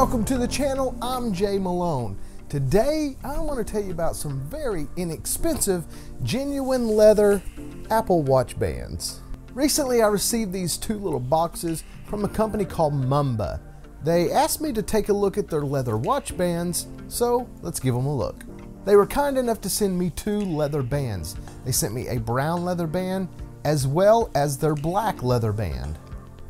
Welcome to the channel. I'm Malone. Today I want to tell you about some very inexpensive, genuine leather Apple Watch bands. Recently I received these two little boxes from a company called Mumba. They asked me to take a look at their leather watch bands, so let's give them a look. They were kind enough to send me two leather bands. They sent me a brown leather band as well as their black leather band.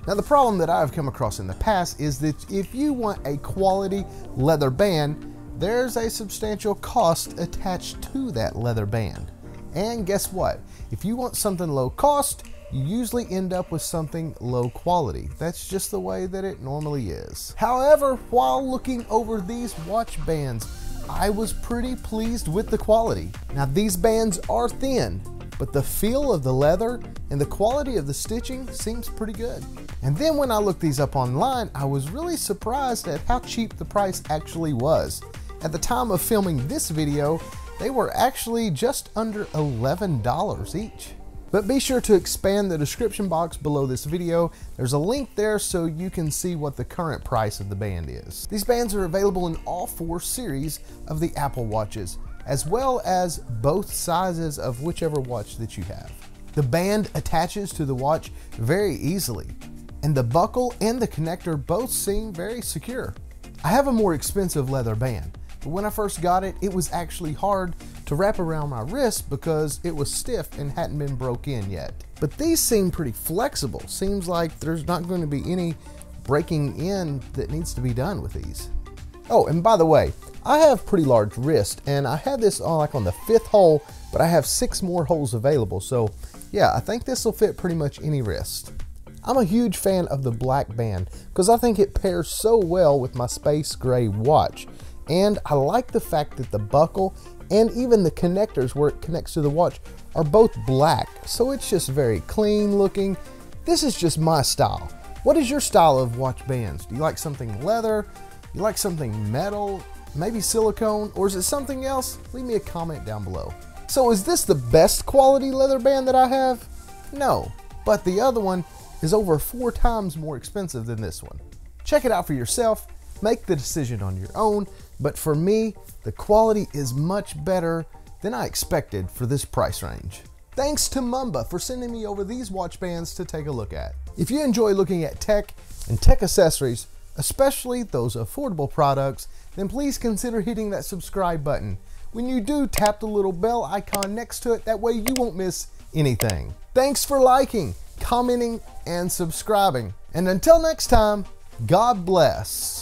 Now the problem that I've come across in the past is that if you want a quality leather band, there's a substantial cost attached to that leather band. And guess what? If you want something low cost, you usually end up with something low quality. That's just the way that it normally is. However, while looking over these watch bands, I was pretty pleased with the quality. Now these bands are thin, but the feel of the leather and the quality of the stitching seems pretty good. And then when I looked these up online, I was really surprised at how cheap the price actually was. At the time of filming this video, they were actually just under $11 each. But be sure to expand the description box below this video. There's a link there so you can see what the current price of the band is. These bands are available in all 4 series of the Apple Watches, as well as both sizes of whichever watch that you have. The band attaches to the watch very easily, and the buckle and the connector both seem very secure. I have a more expensive leather band, but when I first got it, it was actually hard to wrap around my wrist because it was stiff and hadn't been broke in yet. But these seem pretty flexible. Seems like there's not going to be any breaking in that needs to be done with these. Oh, and by the way, I have pretty large wrist, and I have this on like on the 5th hole, but I have 6 more holes available. So yeah, I think this will fit pretty much any wrist. I'm a huge fan of the black band because I think it pairs so well with my space gray watch. And I like the fact that the buckle and even the connectors where it connects to the watch are both black. So it's just very clean looking. This is just my style. What is your style of watch bands? Do you like something leather? You like something metal? Maybe silicone? Or is it something else? Leave me a comment down below. So is this the best quality leather band that I have? No, but the other one is over 4 times more expensive than this one. Check it out for yourself, make the decision on your own, but for me, the quality is much better than I expected for this price range. Thanks to Mumba for sending me over these watch bands to take a look at. If you enjoy looking at tech and tech accessories, especially those affordable products, then please consider hitting that subscribe button. When you do, tap the little bell icon next to it, that way you won't miss anything. Thanks for liking, commenting, and subscribing. And until next time, God bless.